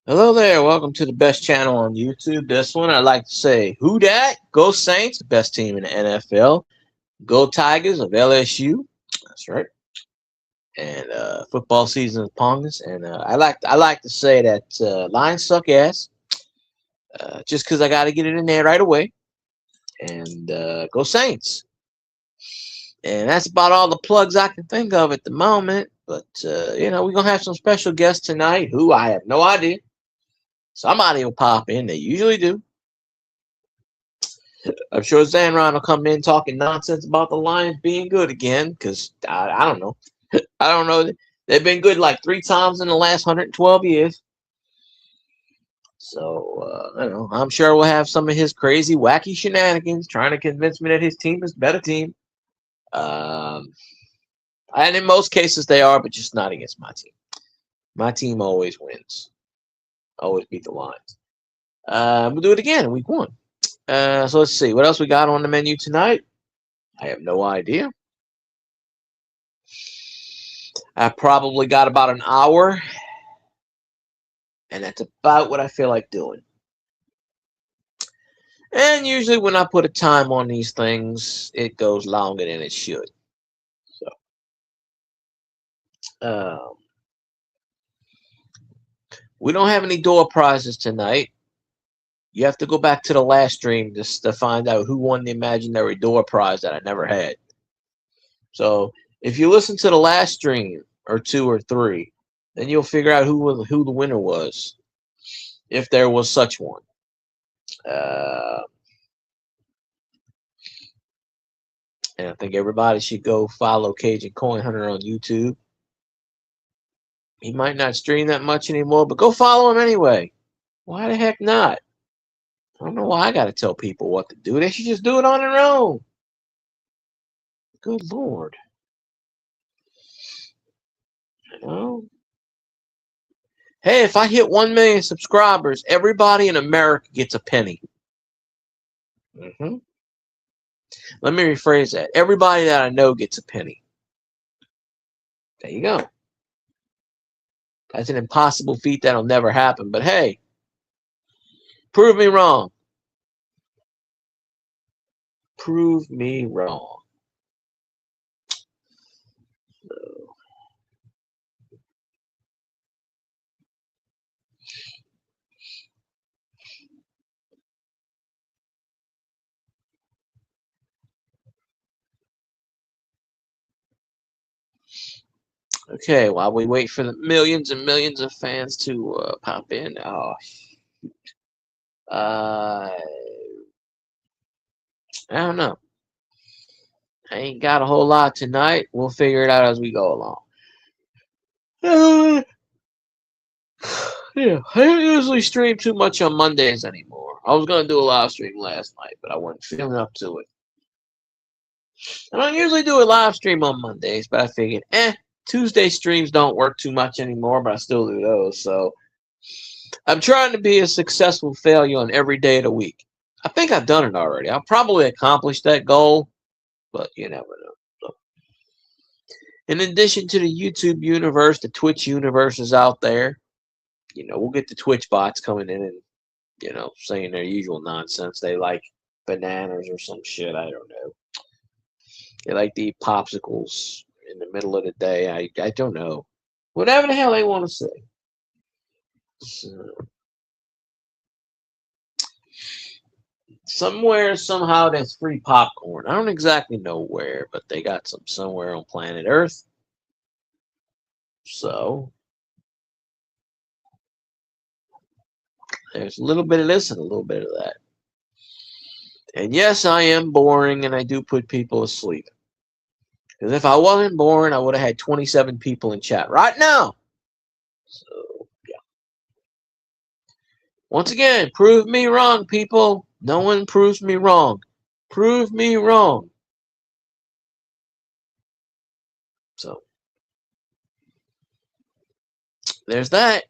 Hello there, welcome to the best channel on YouTube. This one, I'd like to say, who dat? Go Saints, the best team in the NFL. Go Tigers of LSU. That's right. And football season is upon us. And I like to say that Lions suck ass. Just because I got to get it in there right away. And go Saints. And that's about all the plugs I can think of at the moment. But we're gonna have some special guests tonight. Who I have no idea. Somebody will pop in. They usually do. I'm sure Zanron will come in talking nonsense about the Lions being good again because I don't know. I don't know. They've been good like 3 times in the last 112 years. So, I don't know. I'm sure we'll have some of his crazy, wacky shenanigans trying to convince me that his team is the better team. Um, and in most cases, they are, but just not against my team. My team always wins, always beat the Lions. We'll do it again in week one. So let's see. What else we got on the menu tonight? I have no idea. I probably got about an hour, and that's about what I feel like doing. And usually, when I put a time on these things, it goes longer than it should. So, um, we don't have any door prizes tonight. You have to go back to the last stream just to find out who won the imaginary door prize that I never had. So, if you listen to the last stream or two or three, then you'll figure out who the winner was, if there was such one. Uh, And I think everybody should go follow Cajun Coin Hunter on YouTube. He might not stream that much anymore, but go follow him anyway. Why the heck not? I don't know why I got to tell people what to do. They should just do it on their own. Good Lord. You know? Hey, if I hit 1 million subscribers, everybody in America gets a penny. Mm-hmm. Let me rephrase that. Everybody that I know gets a penny. There you go. That's an impossible feat that'll never happen. But hey, prove me wrong. Prove me wrong. Okay, while we wait for the millions and millions of fans to pop in. Uh, I don't know. I ain't got a whole lot tonight. We'll figure it out as we go along. Uh, yeah, I don't usually stream too much on Mondays anymore. I was gonna do a live stream last night, but I wasn't feeling up to it. I don't usually do a live stream on Mondays, but I figured, Tuesday streams don't work too much anymore, but I still do those. So I'm trying to be a successful failure on every day of the week. I think I've done it already. I'll probably accomplish that goal, but you never know. So, in addition to the YouTube universe, the Twitch universe is out there. We'll get the Twitch bots coming in and, saying their usual nonsense. They like bananas or some shit. I don't know. They like to eat popsicles in the middle of the day. I don't know. Whatever the hell they want to say. So, somewhere, somehow, there's free popcorn. I don't exactly know where, but they got some somewhere on planet Earth. So, there's a little bit of this and a little bit of that. And yes, I am boring and I do put people asleep. Because if I wasn't boring, I would have had 27 people in chat right now. So, yeah. Once again, prove me wrong, people. No one proves me wrong. Prove me wrong. So, there's that.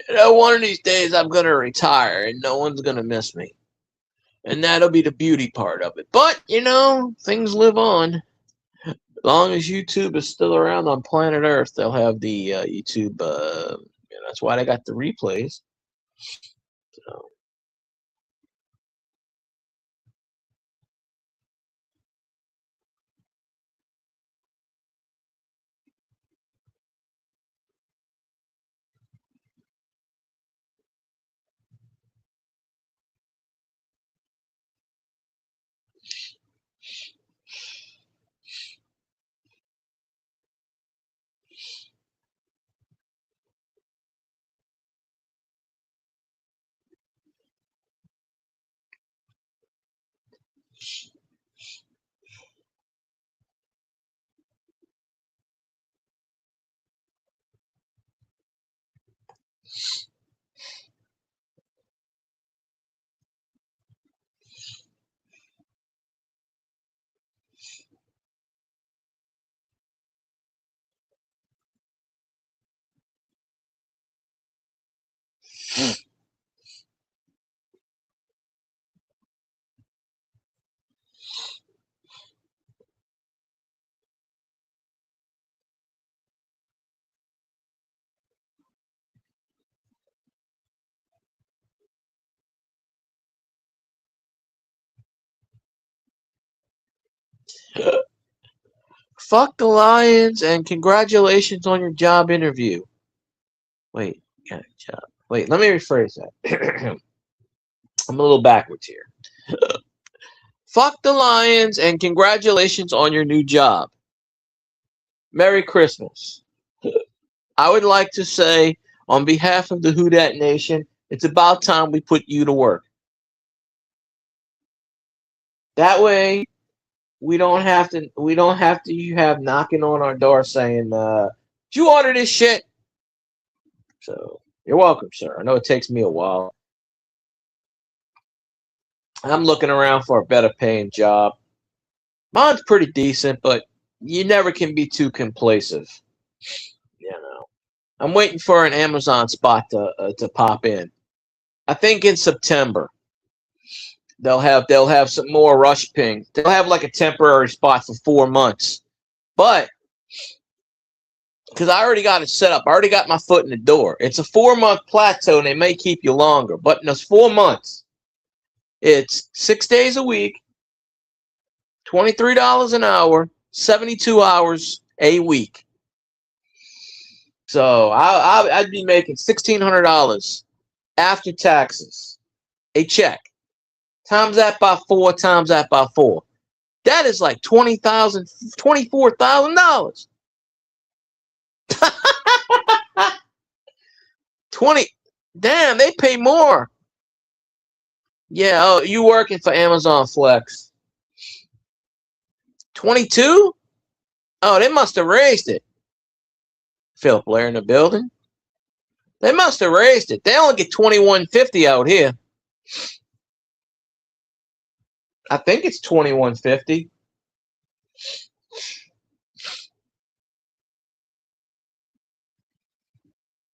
One of these days I'm gonna retire and no one's gonna miss me. And that'll be the beauty part of it. But, things live on. As long as YouTube is still around on planet Earth, they'll have the YouTube. That's why they got the replays. So. Fuck the Lions and congratulations on your job interview. Wait, got a job. Wait, let me rephrase that. I'm a little backwards here. Fuck the Lions and congratulations on your new job. Merry Christmas. I would like to say, on behalf of the Who Dat Nation, it's about time we put you to work. That way, we don't have to you have knocking on our door saying, did you order this shit? So you're welcome, sir. I know it takes me a while. I'm looking around for a better paying job. Mine's pretty decent, but you never can be too complacent. I'm waiting for an Amazon spot to pop in. I think in September they'll have some more rush ping. They'll have like a temporary spot for 4 months, but because I already got it set up, I already got my foot in the door. It's a 4-month plateau, and they may keep you longer. But in those 4 months, it's 6 days a week, $23 an hour, 72 hours a week. So I'd be making $1,600 after taxes, a check. Times that by 4, times that by 4. That is like $24,000. 20. Damn, they pay more. Yeah, oh, you working for Amazon Flex. 22? Oh, they must have raised it. Philip Blair in the building. They must have raised it. They only get $21.50 out here. I think it's $21.50.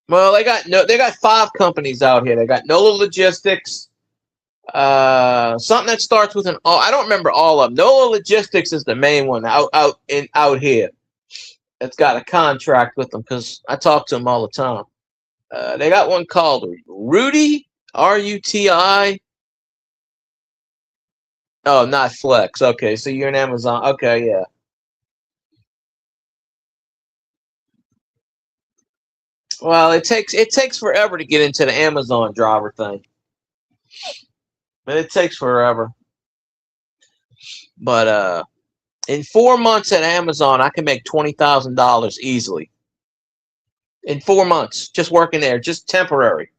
Well, they got 5 companies out here. They got NOLA Logistics, something that starts with an O. I don't remember all of them. NOLA Logistics is the main one out here. It's got a contract with them because I talk to them all the time. They got one called Ruti, RUTI. Oh, not Flex. Okay, so you're an Amazon. Okay, yeah. Well, it takes forever to get into the Amazon driver thing. But it takes forever. But in 4 months at Amazon, I can make $20,000 easily. In 4 months, just working there, just temporary.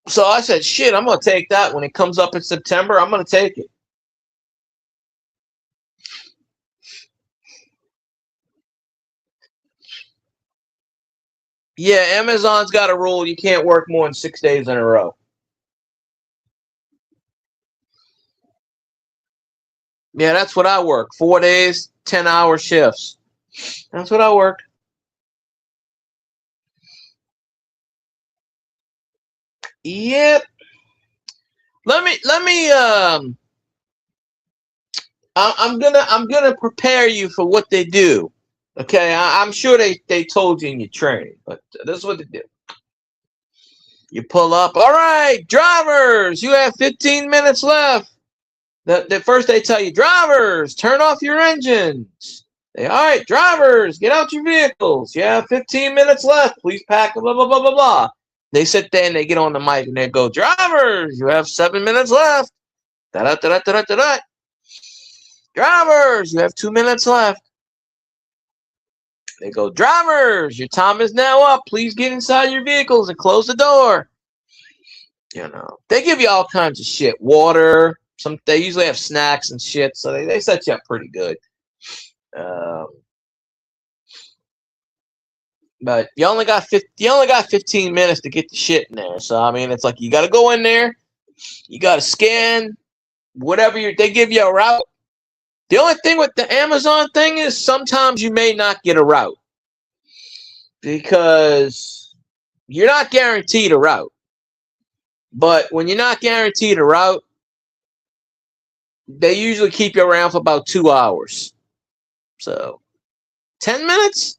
So I said, shit, I'm going to take that. When it comes up in September, I'm going to take it. Yeah, Amazon's got a rule. You can't work more than 6 days in a row. Yeah, that's what I work. 4 days, 10-hour shifts. That's what I work. Yep. Let me I'm gonna prepare you for what they do. Okay, I'm sure they told you in your training, but this is what they do. You pull up. All right, drivers, you have 15 minutes left. The first they tell you, drivers, turn off your engines. All right, drivers, get out your vehicles. You have 15 minutes left. Please pack. Blah blah blah blah blah. They sit there and they get on the mic and they go, drivers, you have 7 minutes left. Da da da da da da da. Drivers, you have 2 minutes left. They go, drivers, your time is now up. Please get inside your vehicles and close the door. You know, they give you all kinds of shit. Water. They usually have snacks and shit, so they set you up pretty good. But you only got 15 minutes to get the shit in there. So I mean, it's like you got to go in there. You got to scan whatever they give you a route. The only thing with the Amazon thing is sometimes you may not get a route because you're not guaranteed a route. But when you're not guaranteed a route, they usually keep you around for about 2 hours. So 10 minutes?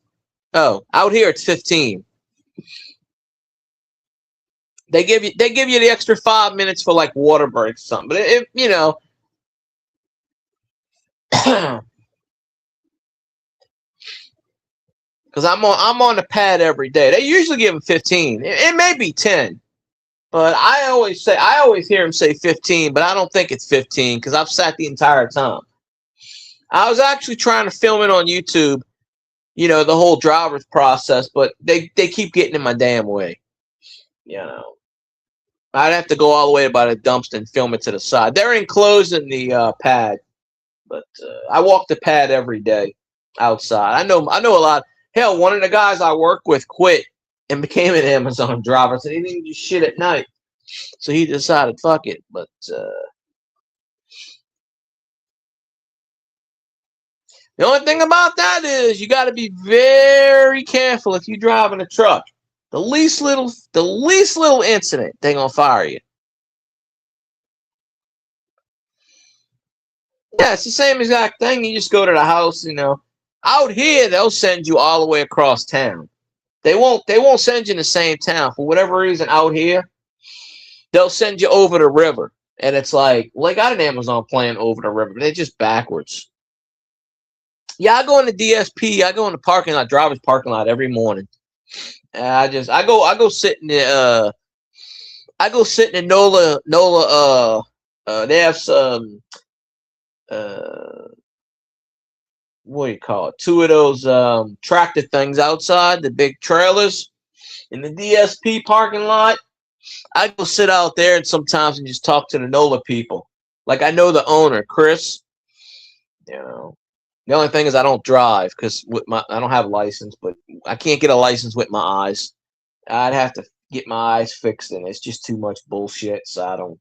Oh, out here it's 15. They give you the extra 5 minutes for like water breaks or something. But if you know, because I'm on the pad every day. They usually give them 15. It may be 10, but I always hear them say 15, but I don't think it's 15 because I've sat the entire time. I was actually trying to film it on YouTube, you know, the whole driver's process, but they keep getting in my damn way. You know, I'd have to go all the way by the dumpster and film it to the side. They're enclosing the pad, but I walk the pad every day outside. I know a lot. Hell, one of the guys I work with quit and became an Amazon driver. So he didn't do shit at night. So he decided, fuck it. But the only thing about that is you got to be very careful if you're driving a truck. The least little incident, they're gonna fire you. Yeah, it's the same exact thing. You just go to the house, you know. Out here, they'll send you all the way across town. They won't send you in the same town for whatever reason. Out here, they'll send you over the river, and it's like, well, they got an Amazon plan over the river, but they're just backwards. Yeah, I go in the DSP. I go in the parking lot, driver's parking lot every morning. I go sit in the NOLA. They have some what do you call it? Two of those tractor things outside, the big trailers in the DSP parking lot. I go sit out there and sometimes and just talk to the NOLA people. Like I know the owner, Chris. You know, the only thing is I don't drive because I don't have a license, but I can't get a license with my eyes. I'd have to get my eyes fixed, and it's just too much bullshit. So I don't.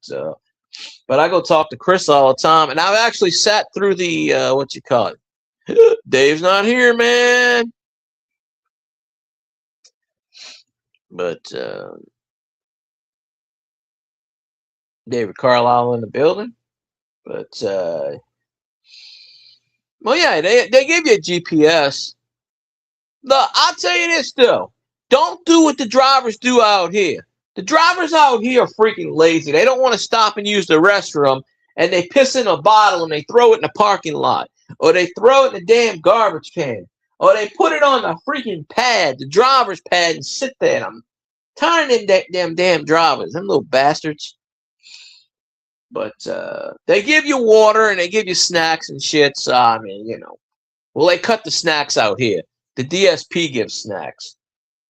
But I go talk to Chris all the time, and I've actually sat through the what you call it. Dave's not here, man. But David Carlisle in the building. But well, yeah, they give you a GPS. Look, I'll tell you this though. Don't do what the drivers do out here. The drivers out here are freaking lazy. They don't want to stop and use the restroom, and they piss in a bottle and they throw it in the parking lot, or they throw it in the damn garbage can, or they put it on the freaking pad, the driver's pad, and sit there. I'm tired of them damn drivers, them little bastards. But they give you water and they give you snacks and shit. So I mean, you know, well, they cut the snacks out here. The DSP gives snacks.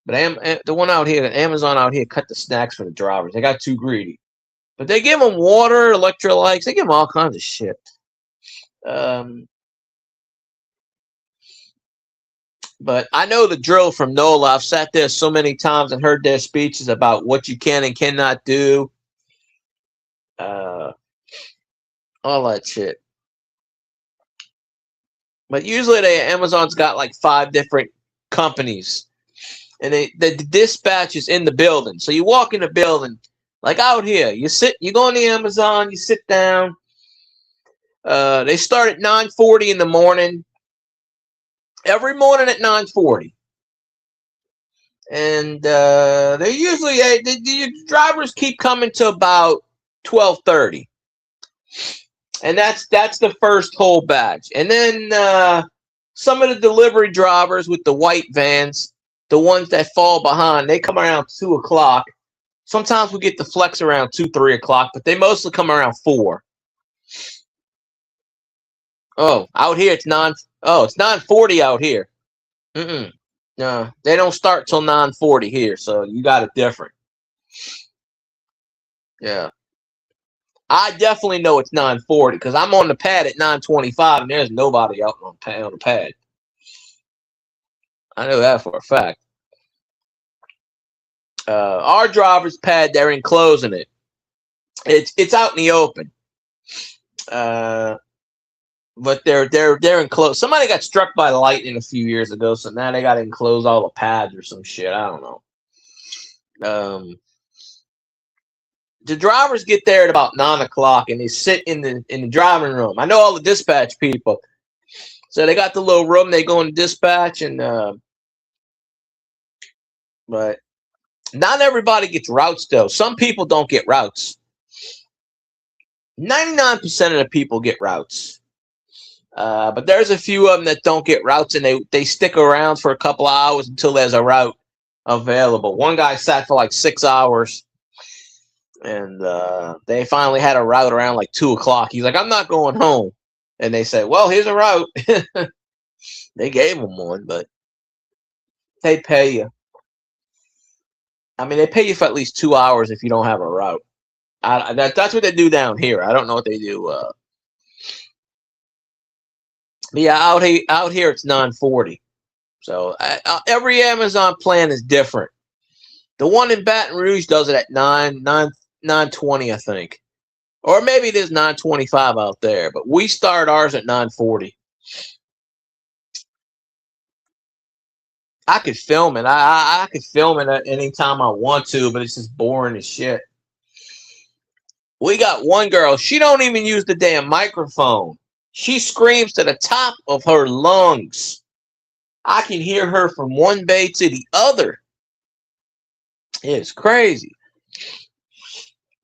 But the one out here, Amazon out here, cut the snacks for the drivers. They got too greedy. But they give them water, electrolytes. They give them all kinds of shit. But I know the drill from NOLA. I've sat there so many times and heard their speeches about what you can and cannot do. All that shit. But usually Amazon's got like 5 different companies. And the dispatch is in the building. So you walk in the building, Like out here, you go on the Amazon, you sit down. They start at 9:40 in the morning. Every morning at 9:40. And they usually the drivers keep coming to about 12:30. And that's the first whole batch. And then some of the delivery drivers with the white vans, the ones that fall behind, they come around 2 o'clock. Sometimes we get the flex around 2, 3 o'clock, but they mostly come around 4. Oh, out here it's 9:40 out here. No, they don't start till 9:40 here, so you got it different. Yeah. I definitely know it's 9:40 because I'm on the pad at 9:25 and there's nobody out on the pad. I know that for a fact. Our driver's pad, they're enclosing it. It's out in the open. But they're enclosed. Somebody got struck by lightning a few years ago, so now they got to enclose all the pads or some shit. I don't know. The drivers get there at about 9 o'clock and they sit in the driving room. I know all the dispatch people, so they got the little room. They go in dispatch, and but not everybody gets routes though. Some people don't get routes. 99% of the people get routes. But there's a few of them that don't get routes, and they stick around for a couple of hours until there's a route available. One guy sat for like 6 hours, and they finally had a route around like 2 o'clock. He's like, I'm not going home. And they said, well, here's a route. They gave him one, but they pay you. I mean, they pay you for at least 2 hours if you don't have a route. That's what they do down here. I don't know what they do. Yeah, out here it's 9:40. So every Amazon plan is different. The one in Baton Rouge does it at 9:20, I think, or maybe it is 9:25 out there. But we start ours at 9:40. I could film it. I could film it at any time I want to, but it's just boring as shit. We got one girl. She don't even use the damn microphone. She screams to the top of her lungs. I can hear her from one bay to the other. It's crazy.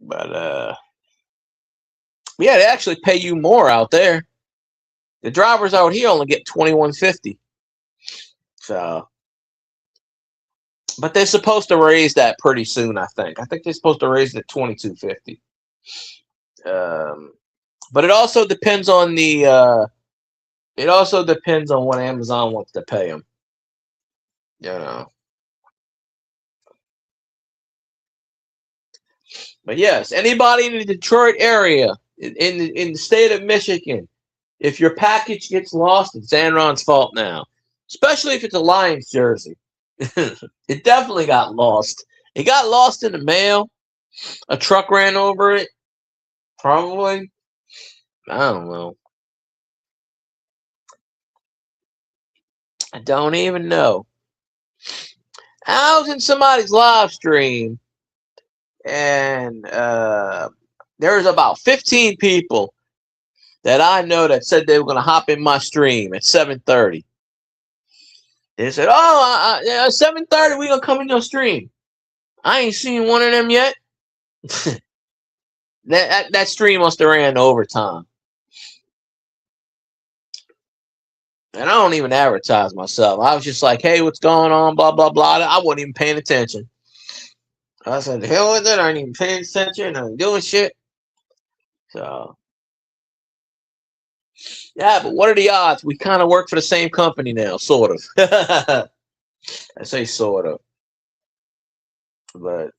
But yeah, they actually pay you more out there. The drivers out here only get $21.50. So, but they're supposed to raise that pretty soon, I think. I think they're supposed to raise it to $22.50. But it also depends on what Amazon wants to pay them. You know. But yes, anybody in the Detroit area, in the state of Michigan, if your package gets lost, it's Zanron's fault now. Especially if it's a Lions jersey. It definitely got lost. It got lost in the mail. A truck ran over it. Probably. I don't know. I don't even know. I was in somebody's live stream, and there was about 15 people that I know that said they were going to hop in my stream at 7:30. They said, "Oh, 7:30, we're gonna come in your stream." I ain't seen one of them yet. that stream must have ran overtime. And I don't even advertise myself. I was just like, hey, what's going on? Blah, blah, blah. I wasn't even paying attention. I said, the hell with it. I ain't even paying attention. I ain't doing shit. So, yeah, but what are the odds? We kind of work for the same company now, sort of. I say sort of. But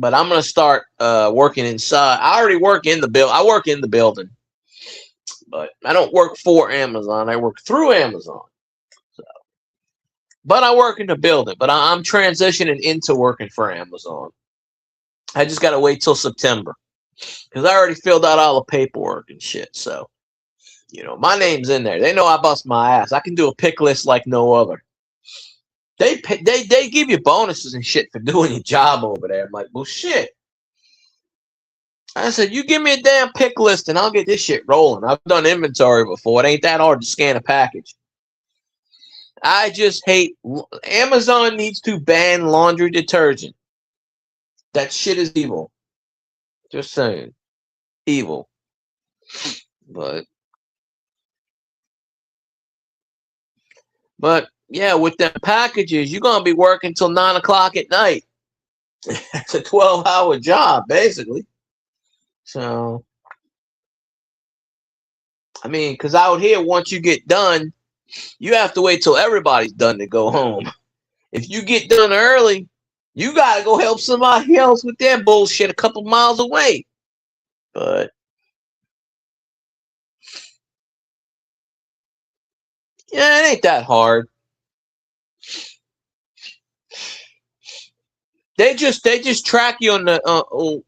I'm going to start working inside. I already work in the building. I work in the building. But I don't work for Amazon. I work through Amazon. So, but I work in the building. But I'm transitioning into working for Amazon. I just got to wait till September. Because I already filled out all the paperwork and shit. So, my name's in there. They know I bust my ass. I can do a pick list like no other. They give you bonuses and shit for doing your job over there. I'm like, well, shit. I said, you give me a damn pick list and I'll get this shit rolling. I've done inventory before. It ain't that hard to scan a package. I just hate Amazon needs to ban laundry detergent. That shit is evil. Just saying. Evil. But yeah, with them packages, you're gonna be working till 9 o'clock at night. It's a 12-hour job, basically. So I mean, because out here, once you get done, you have to wait till everybody's done to go home. If you get done early, you gotta go help somebody else with their bullshit a couple miles away. But yeah, it ain't that hard. They just track you on the.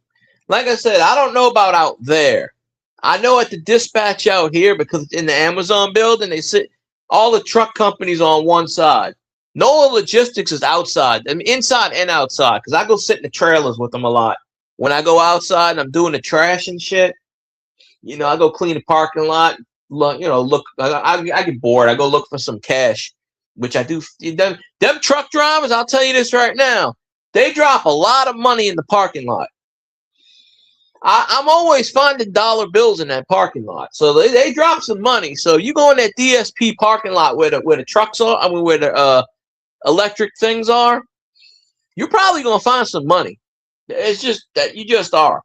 Like I said, I don't know about out there. I know at the dispatch out here, because it's in the Amazon building, they sit all the truck companies on one side. NOLA Logistics is outside. I mean, inside and outside, because I go sit in the trailers with them a lot. When I go outside and I'm doing the trash and shit, you know, I go clean the parking lot. Look, you know, look. I get bored. I go look for some cash, which I do. Them truck drivers, I'll tell you this right now, they drop a lot of money in the parking lot. I'm always finding dollar bills in that parking lot. So they drop some money. So you go in that DSP parking lot where the trucks are, I mean, where the electric things are, you're probably going to find some money. It's just that you just are.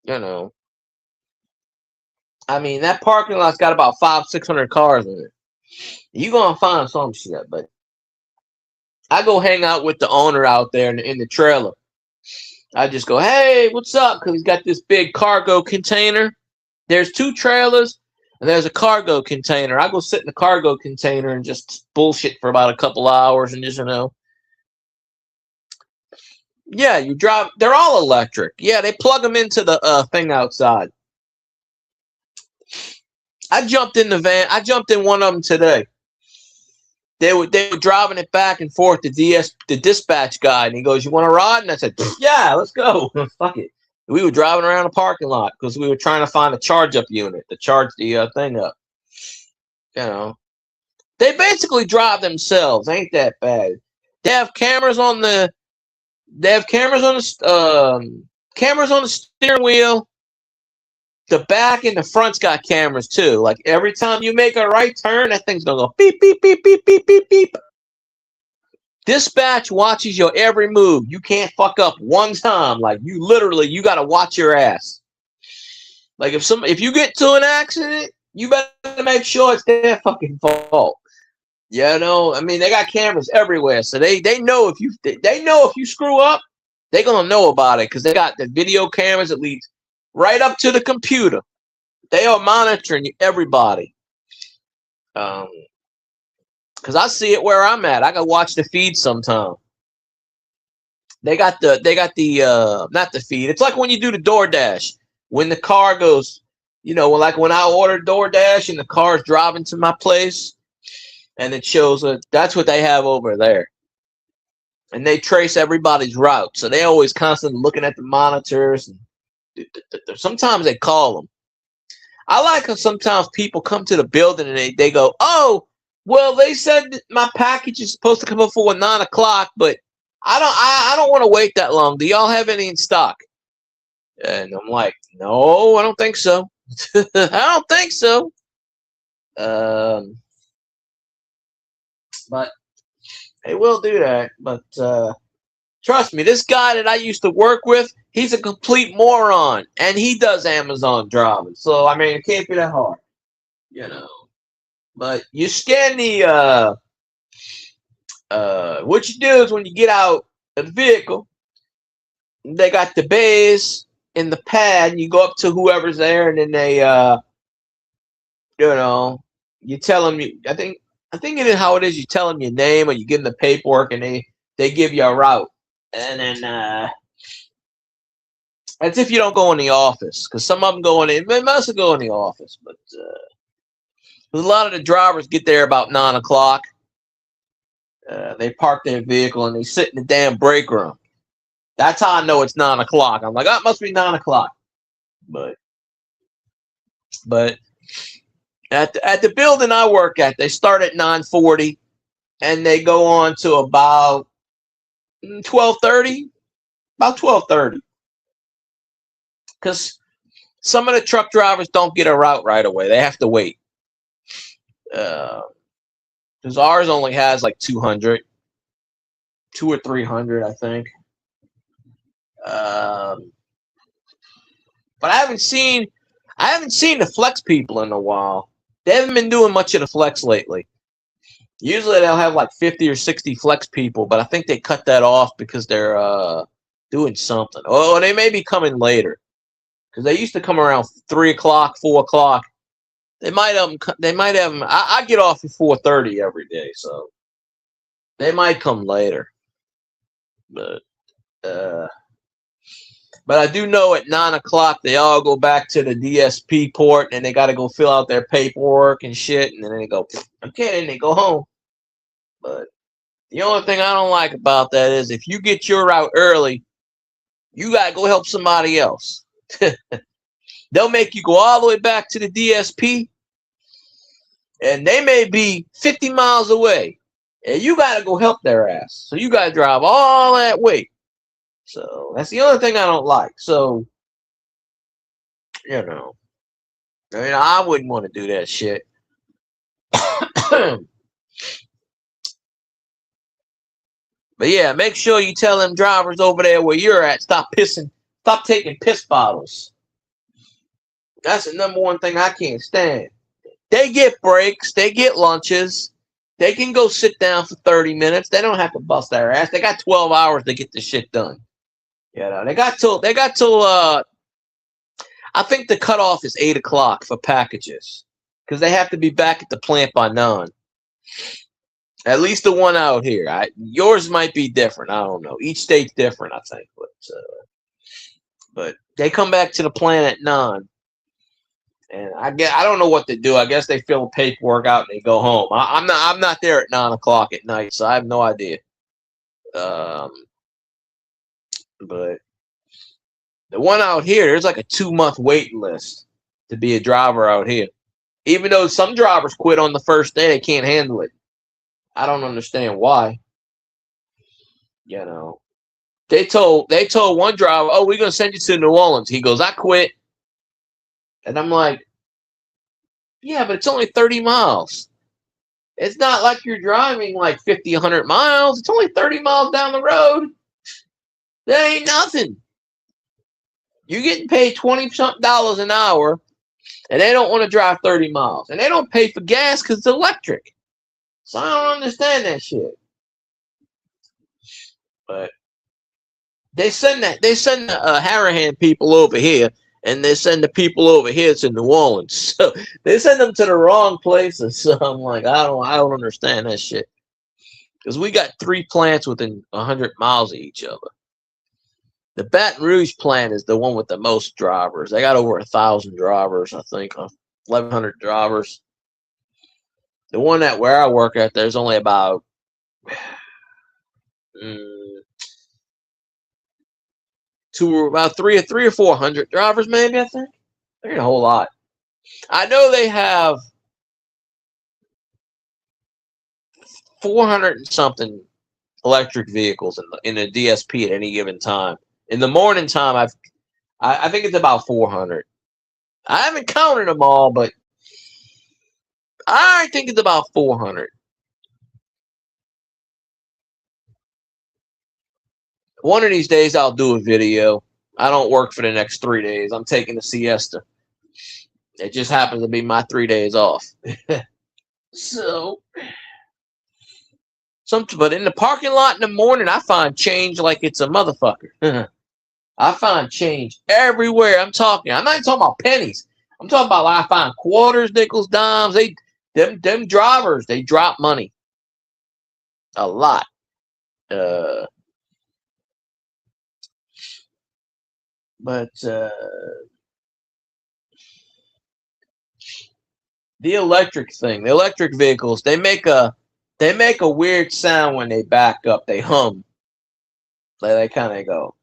You know. I mean, that parking lot's got about 500-600 cars in it. You're going to find some shit. But I go hang out with the owner out there in the trailer. I just go, hey, what's up? Because he's got this big cargo container. There's 2 trailers, and there's a cargo container. I go sit in the cargo container and just bullshit for about a couple hours and just, you know. Yeah, you drive. They're all electric. Yeah, they plug them into the thing outside. I jumped in the van. I jumped in one of them today. They were driving it back and forth. The dispatch guy, and he goes, "You want to ride?" And I said, "Yeah, let's go." Fuck it. We were driving around the parking lot because we were trying to find a charge up unit to charge the thing up. You know, they basically drive themselves. Ain't that bad? They have cameras on the. They have cameras on the steering wheel. The back and the front's got cameras too. Like every time you make a right turn, that thing's gonna go beep beep beep beep beep beep beep. Dispatch watches your every move. You can't fuck up one time. Like you gotta watch your ass. Like if you get to an accident, you better make sure it's their fucking fault. You know, I mean, they got cameras everywhere, so they know if you screw up, they're gonna know about it because they got the video cameras that leads right up to the computer. They are monitoring everybody. Because I see it where I'm at. I can watch the feed sometime. They got the not the feed. It's like when you do the DoorDash. When the car goes, you know, like when I ordered DoorDash and the car's driving to my place and it shows that's what they have over there. And they trace everybody's route. So they always constantly looking at the monitors. And sometimes they call them. I like how sometimes people come to the building and they go, oh, well, they said my package is supposed to come up for 9 o'clock, but I don't want to wait that long. Do y'all have any in stock? And I'm like, no, I don't think so. I don't think so. But they will do that. But trust me, this guy that I used to work with, he's a complete moron, and he does Amazon driving. So I mean, it can't be that hard, you know. But you scan the what you do is when you get out of the vehicle, they got the bays in the pad, and you go up to whoever's there, and then they you know, you tell them. I think it is how it is. You tell them your name, or you give them the paperwork, and they give you a route, and then. As if you don't go in the office, because some of them go in. They must go in the office, but a lot of the drivers get there about 9 o'clock. They park their vehicle and they sit in the damn break room. That's how I know it's 9 o'clock. I'm like, oh, it must be 9 o'clock. But at the building I work at, they start at 9:40 and they go on to about 12:30. About 12:30. Because some of the truck drivers don't get a route right away. They have to wait. Because ours only has like 200, 200 or 300, I think. But I haven't seen the flex people in a while. They haven't been doing much of the flex lately. Usually they'll have like 50 or 60 flex people, but I think they cut that off because they're doing something. Oh, they may be coming later because they used to come around 3 o'clock, 4 o'clock. They might have. I get off at 4:30 every day, so they might come later. But I do know at 9 o'clock they all go back to the DSP port and they got to go fill out their paperwork and shit, and then they go, okay, then they go home. But the only thing I don't like about that is if you get your route early, you got to go help somebody else. They'll make you go all the way back to the DSP, and they may be 50 miles away, and you got to go help their ass. So you got to drive all that way. So that's the only thing I don't like. So, I wouldn't want to do that shit. But yeah, make sure you tell them drivers over there where you're at, stop taking piss bottles. That's the number one thing I can't stand. They get breaks, they get lunches, they can go sit down for 30 minutes. They don't have to bust their ass. They got 12 hours to get this shit done. They got till I think the cutoff is 8 o'clock for packages because they have to be back at the plant by 9. At least the one out here. Yours might be different. I don't know. Each state's different, I think. But they come back to the plant at 9. And I don't know what to do. I guess they fill paperwork out and they go home. I'm not there at 9 o'clock at night, so I have no idea. But the one out here, there's like a 2-month waiting list to be a driver out here. Even though some drivers quit on the first day, they can't handle it. I don't understand why. They told one driver, "Oh, we're gonna send you to New Orleans." He goes, "I quit," and I'm like, "Yeah, but it's only 30 miles. It's not like you're driving like 50, 100 miles. It's only 30 miles down the road. That ain't nothing. You're getting paid $20-something an hour, and they don't want to drive 30 miles, and they don't pay for gas because it's electric." So I don't understand that shit. But they send the Harahan people over here, and they send the people over here to New Orleans. So they send them to the wrong places. So I'm like, I don't understand that shit. Because we got 3 plants within 100 miles of each other. The Baton Rouge plant is the one with the most drivers. They got over 1,000 drivers, I think, 1,100 drivers. The one where I work at, there's only about 300 or 400 drivers, maybe, I think. There ain't a whole lot. I know they have 400 and something electric vehicles in the DSP at any given time. In the morning time, I think it's about 400. I haven't counted them all, but I think it's about 400. One of these days, I'll do a video. I don't work for the next 3 days. I'm taking a siesta. It just happens to be my 3 days off. But in the parking lot in the morning, I find change like it's a motherfucker. I find change everywhere. I'm not even talking about pennies. I'm talking about I find quarters, nickels, dimes. Them drivers, they drop money a lot. But the electric thing, the electric vehicles, they make a They make a weird sound when they back up. They hum. They kind of go.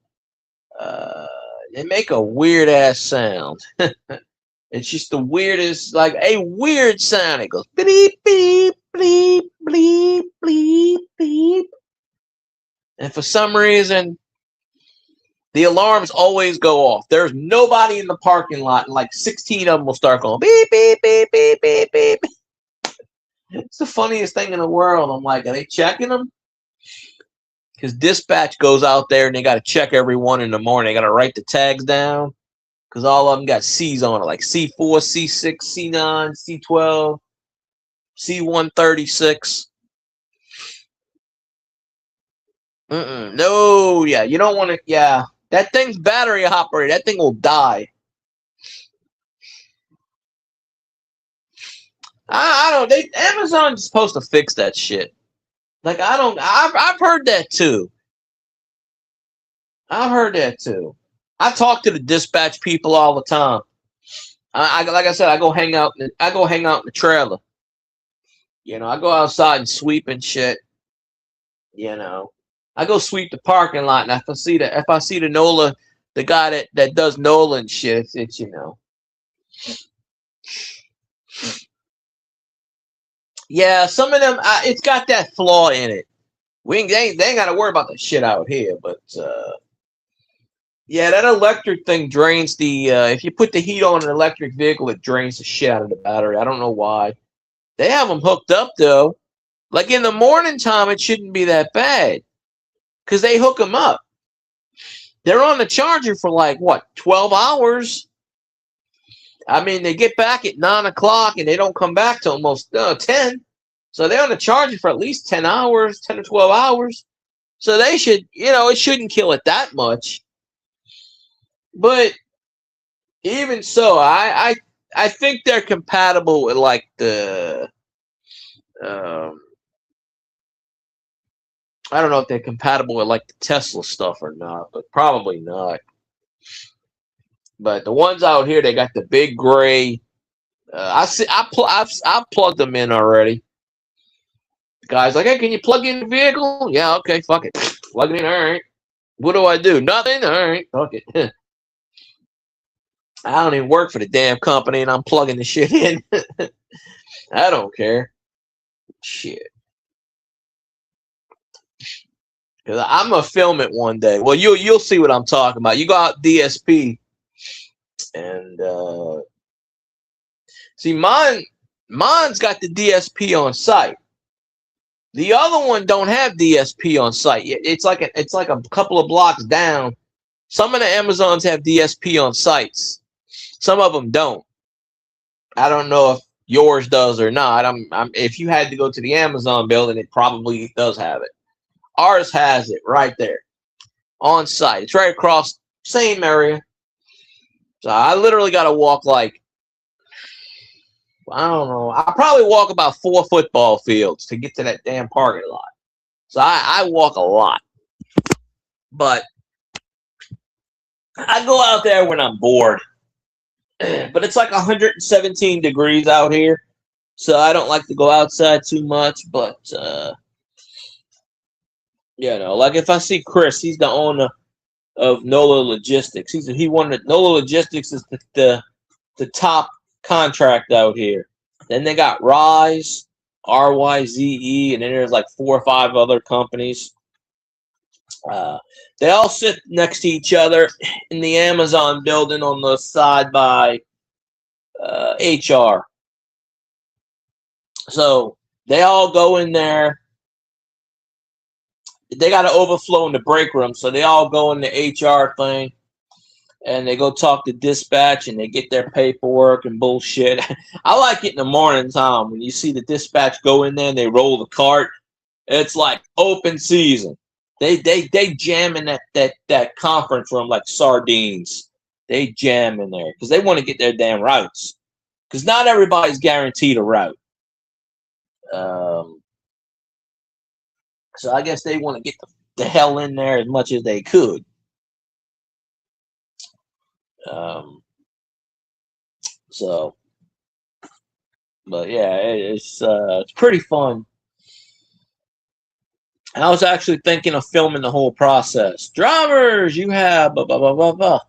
They make a weird ass sound. It's just the weirdest, like a weird sound. It goes bleep, beep, bleep, bleep, bleep, beep. And for some reason, the alarms always go off. There's nobody in the parking lot, and like 16 of them will start going beep, beep, beep, beep, beep, beep. It's the funniest thing in the world. I'm like, are they checking them? Because dispatch goes out there and they got to check everyone in the morning. They got to write the tags down because all of them got C's on it, like C4, C6, C9, C12, C136. No, yeah, you don't want to. Yeah, that thing's battery operated. That thing will die. I don't. Amazon's supposed to fix that shit. Like I don't. I've heard that too. I've heard that too. I talk to the dispatch people all the time. I like I said, I go hang out in the trailer. You know, I go outside and sweep and shit. You know, I go sweep the parking lot, and if I see the NOLA, the guy that does NOLA and shit, it's you know. Yeah, some of them, it's got that flaw in it. They ain't got to worry about the shit out here, but yeah, that electric thing drains the. If you put the heat on an electric vehicle, it drains the shit out of the battery. I don't know why. They have them hooked up though. Like in the morning time, it shouldn't be that bad because they hook them up. They're on the charger for like what 12 hours. I mean, they get back at 9 o'clock and they don't come back till almost 10. So they're on the charger for at least 10 hours, 10 or 12 hours. So they should, it shouldn't kill it that much. But even so, I think they're compatible with like the, I don't know if they're compatible with like the Tesla stuff or not, but probably not. But the ones out here, they got the big gray. I've plugged them in already. The guy's like, hey, can you plug in the vehicle? Yeah, okay, fuck it. Plug it in, all right. What do I do? Nothing? All right, fuck it. I don't even work for the damn company, and I'm plugging the shit in. I don't care. Shit. Because I'm going to film it one day. Well, you'll see what I'm talking about. You go out DSP, and see, mine's got the DSP on site. The other one don't have DSP on site. It's like a couple of blocks down. Some of the Amazons have DSP on sites. Some of them don't. I don't know if yours does or not. If you had to go to the Amazon building, it probably does have it. Ours has it right there on site. It's right across same area. So I literally got to walk like, I don't know. I probably walk about 4 football fields to get to that damn parking lot. So I walk a lot. But I go out there when I'm bored. But it's like 117 degrees out here. So I don't like to go outside too much. But, like if I see Chris, he's the owner of NOLA Logistics. NOLA Logistics is the top contract out here. Then they got Rise, RYZE, and then there's like 4 or 5 other companies. They all sit next to each other in the Amazon building on the side by HR. So they all go in there. They got an overflow in the break room, so they all go in the HR thing. And they go talk to dispatch and they get their paperwork and bullshit. I like it in the morning time when you see the dispatch go in there and they roll the cart. It's like open season. They jam in that conference room like sardines. They jam in there because they want to get their damn routes. Because not everybody's guaranteed a route. So I guess they want to get the hell in there as much as they could. But yeah, it's pretty fun. I was actually thinking of filming the whole process. Drivers, you have blah, blah, blah, blah, blah.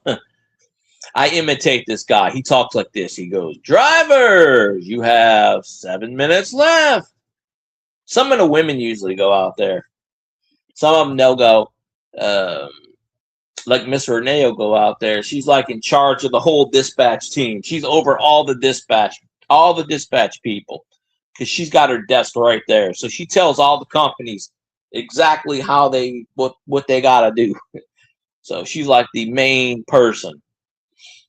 I imitate this guy. He talks like this. He goes, drivers, you have 7 minutes left. Some of the women usually go out there. Some of them, they'll go, like Miss Renee will go out there. She's like in charge of the whole dispatch team. She's over all the dispatch people, because she's got her desk right there. So she tells all the companies exactly how what they gotta do. So she's like the main person.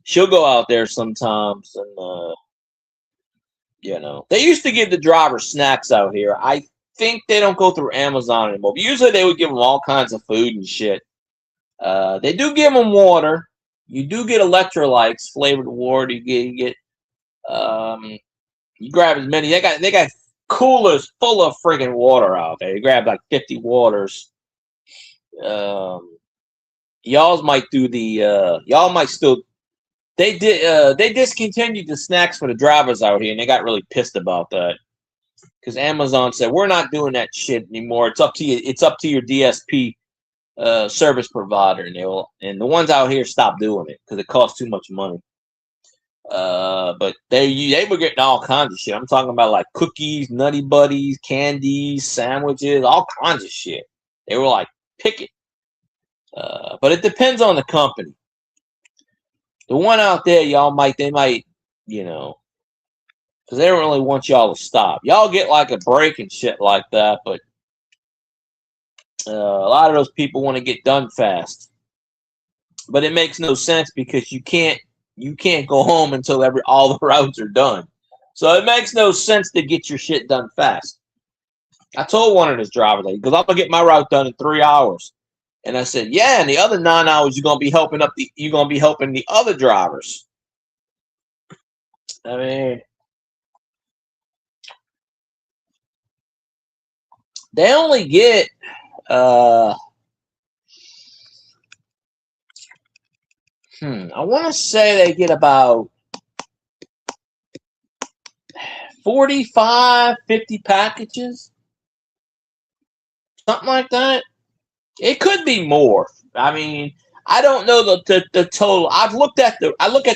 She'll go out there sometimes, and they used to give the drivers snacks out here. I think they don't go through Amazon anymore. But usually they would give them all kinds of food and shit. They do give them water. You do get electrolytes, flavored water. You get you grab as many. They got coolers full of friggin' water out there. You grab like 50 waters. Y'all might do the y'all might still. They discontinued the snacks for the drivers out here, and they got really pissed about that, because Amazon said, we're not doing that shit anymore. It's up to you. It's up to your DSP service provider, and the ones out here stopped doing it because it costs too much money. But they were getting all kinds of shit. I'm talking about like cookies, Nutty Buddies, candies, sandwiches, all kinds of shit. They were like, pick it. But it depends on the company. The one out there, they might, because they don't really want y'all to stop. Y'all get like a break and shit like that, but a lot of those people want to get done fast. But it makes no sense, because you can't go home until all the routes are done. So it makes no sense to get your shit done fast. I told one of those drivers, because I'm gonna get my route done in 3 hours. And I said, yeah, and the other 9 hours you're gonna be helping the other drivers. I mean, they only get I want to say they get about 45, 50 packages, something like that. It could be more. I mean, I don't know the total. I look at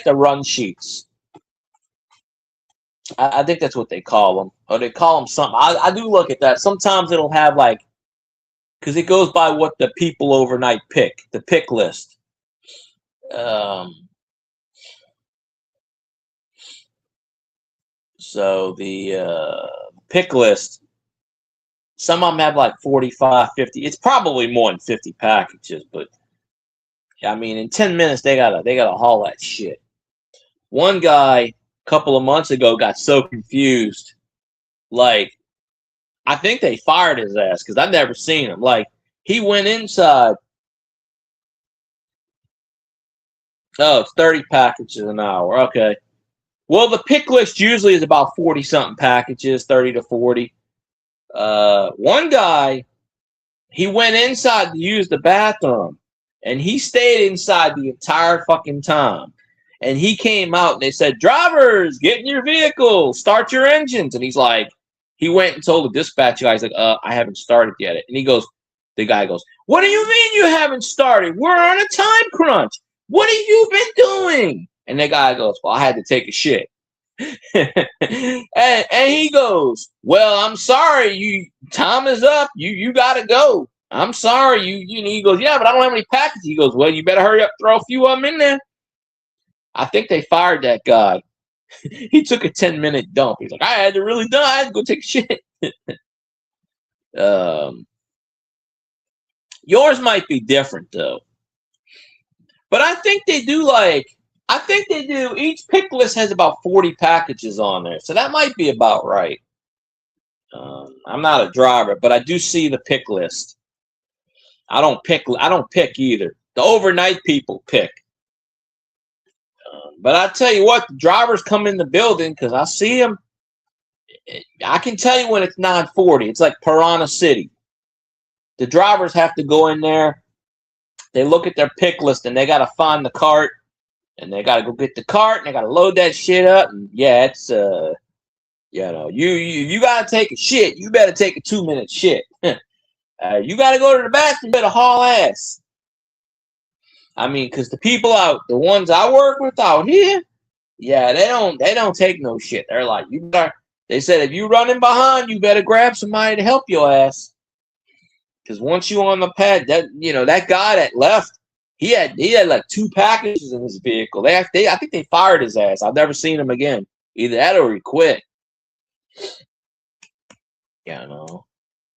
the run sheets. I think that's what they call them, or they call them something. I do look at that. Sometimes it'll have like, because it goes by what the people overnight pick, the pick list. So the pick list, some of them have like 45, 50. It's probably more than 50 packages, but I mean, in 10 minutes they gotta haul that shit. One guy a couple of months ago got so confused, like, I think they fired his ass, because I've never seen him. Like, he went inside. Oh, it's 30 packages an hour. Okay. Well, the pick list usually is about 40 something packages, 30 to 40. One guy, he went inside to use the bathroom, and he stayed inside the entire fucking time. And he came out, and they said, drivers, get in your vehicle, start your engines. And he's like, he went and told the dispatch guy, he's like, I haven't started yet. And the guy goes, what do you mean you haven't started? We're on a time crunch. What have you been doing? And the guy goes, well, I had to take a shit. and he goes, well, I'm sorry, time is up. You gotta go. I'm sorry. He goes, yeah, but I don't have any packages. He goes, well, you better hurry up, throw a few of them in there. I think they fired that guy. He took a 10-minute dump. He's like, I had to go take a shit. Yours might be different though. But I think they do each pick list has about 40 packages on there. So that might be about right. I'm not a driver, but I do see the pick list. I don't pick either. The overnight people pick. But I tell you what, the drivers come in the building, because I see them. I can tell you when it's 9:40. It's like Piranha City. The drivers have to go in there. They look at their pick list, and they got to find the cart, and they got to go get the cart, and they got to load that shit up. And yeah, it's you got to take a shit. You better take a 2-minute shit. You got to go to the bathroom, you better haul ass. I mean, because the people the ones I work with out here, yeah, they don't take no shit. They're like, you better. They said if you running behind, you better grab somebody to help your ass. Because once you on the pad, that guy that left, he had like 2 packages in his vehicle. I think they fired his ass. I've never seen him again. Either that or he quit. Yeah, no.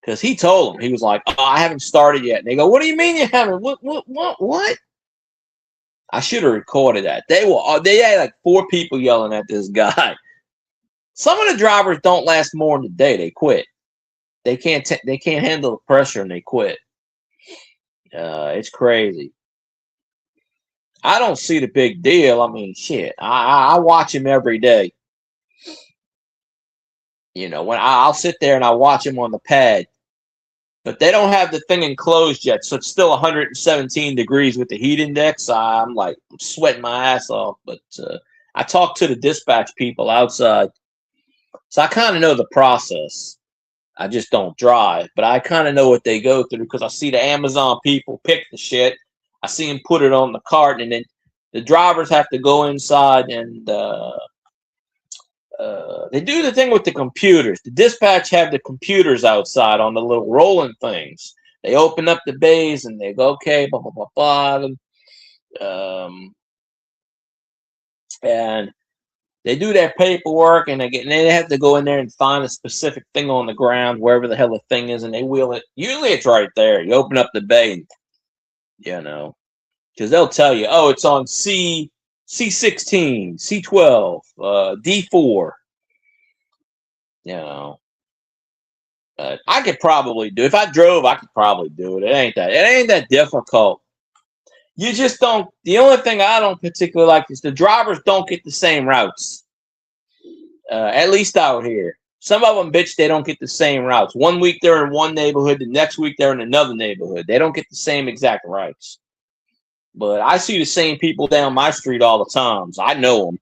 Because he told him, he was like, "Oh, I haven't started yet." And they go, "What do you mean you haven't? What?" I should have recorded that. They had like 4 people yelling at this guy. Some of the drivers don't last more than a day. They quit. They can't handle the pressure and they quit. It's crazy. I don't see the big deal. I mean, shit. I watch him every day. When I'll sit there and I watch him on the pad, but they don't have the thing enclosed yet, so it's still 117 degrees with the heat index. I'm sweating my ass off. But I talk to the dispatch people outside, so I kind of know the process. I just don't drive, but I kind of know what they go through because I see the Amazon people pick the shit. I see them put it on the cart, and then the drivers have to go inside and they do the thing with the computers. The dispatch have the computers outside on the little rolling things. They open up the bays and they go, okay, blah blah blah blah, and they do their paperwork, and they have to go in there and find a specific thing on the ground, wherever the hell the thing is, and they wheel it. Usually, it's right there. You open up the bay, because they'll tell you, oh, it's on C16, C12, D4. I could probably do. If I drove, I could probably do it. It ain't that difficult. You just don't. The only thing I don't particularly like is the drivers don't get the same routes. At least out here, some of them bitch they don't get the same routes. One week they're in one neighborhood, the next week they're in another neighborhood. They don't get the same exact routes. But I see the same people down my street all the time. So I know them.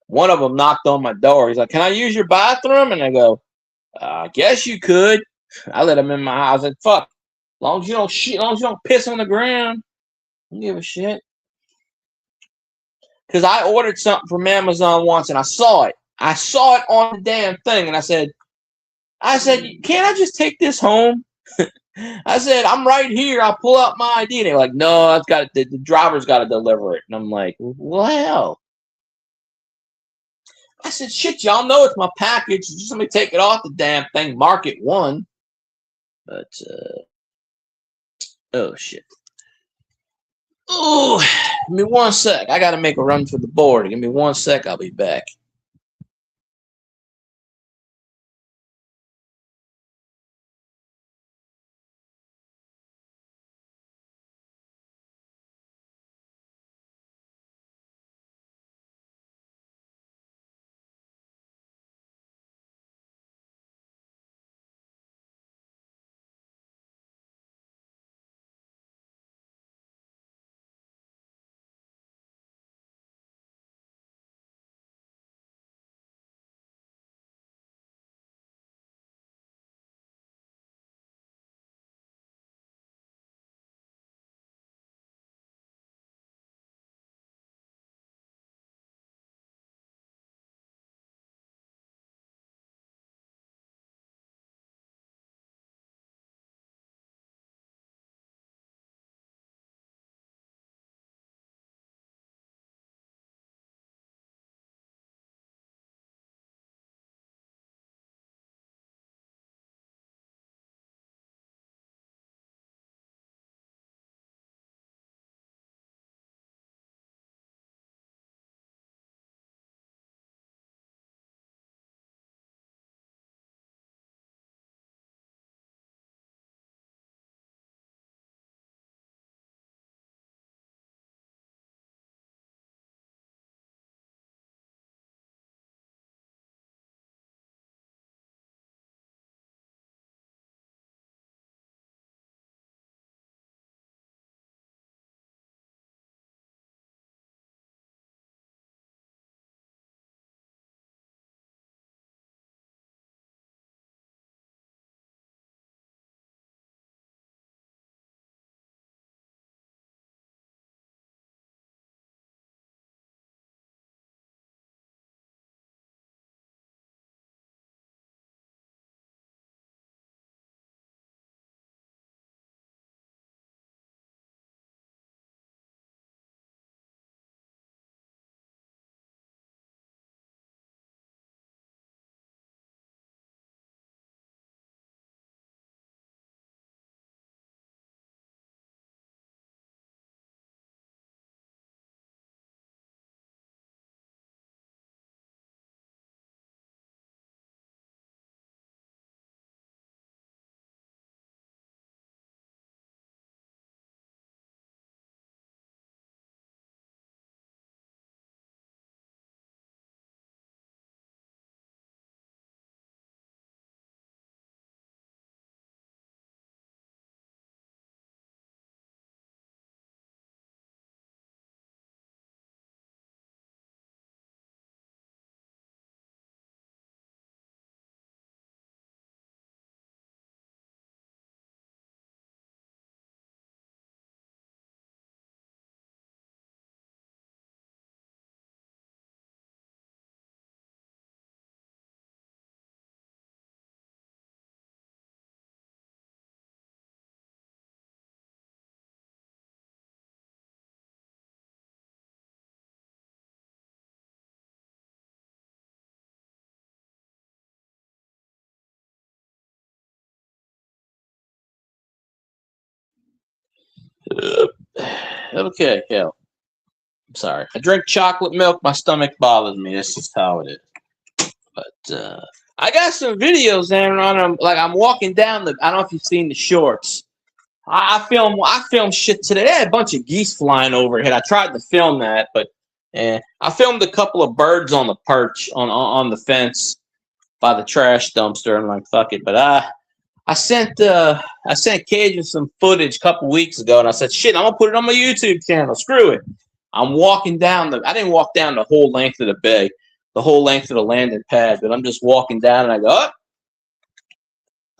One of them knocked on my door. He's like, "Can I use your bathroom?" And I go, "I guess you could." I let him in my house. I said, "Fuck, as long as you don't shit, as long as you don't piss on the ground, I don't give a shit." Because I ordered something from Amazon once and I saw it. I saw it on the damn thing, and I said, "Can't I just take this home?" I said, "I'm right here. I'll pull out my ID." And they're like, "No, I've got the driver's got to deliver it." And I'm like, "Well, hell." I said, "Shit, y'all know it's my package. Just let me take it off the damn thing. Mark it one." But oh shit. Oh, give me one sec. I gotta make a run for the board. Give me one sec. I'll be back. Okay, hell. I'm sorry. I drink chocolate milk. My stomach bothers me. That's just how it is. But I got some videos there on them. Like I'm walking down the. I don't know if you've seen the shorts. I filmed shit today. They had a bunch of geese flying overhead. I tried to film that, but I filmed a couple of birds on the perch on the fence by the trash dumpster. I'm like, fuck it. But I sent Cajun some footage a couple weeks ago, and I said, shit, I'm gonna put it on my YouTube channel. Screw it. I'm walking down I didn't walk down the whole length of the bay, the whole length of the landing pad, but I'm just walking down, and I go, oh.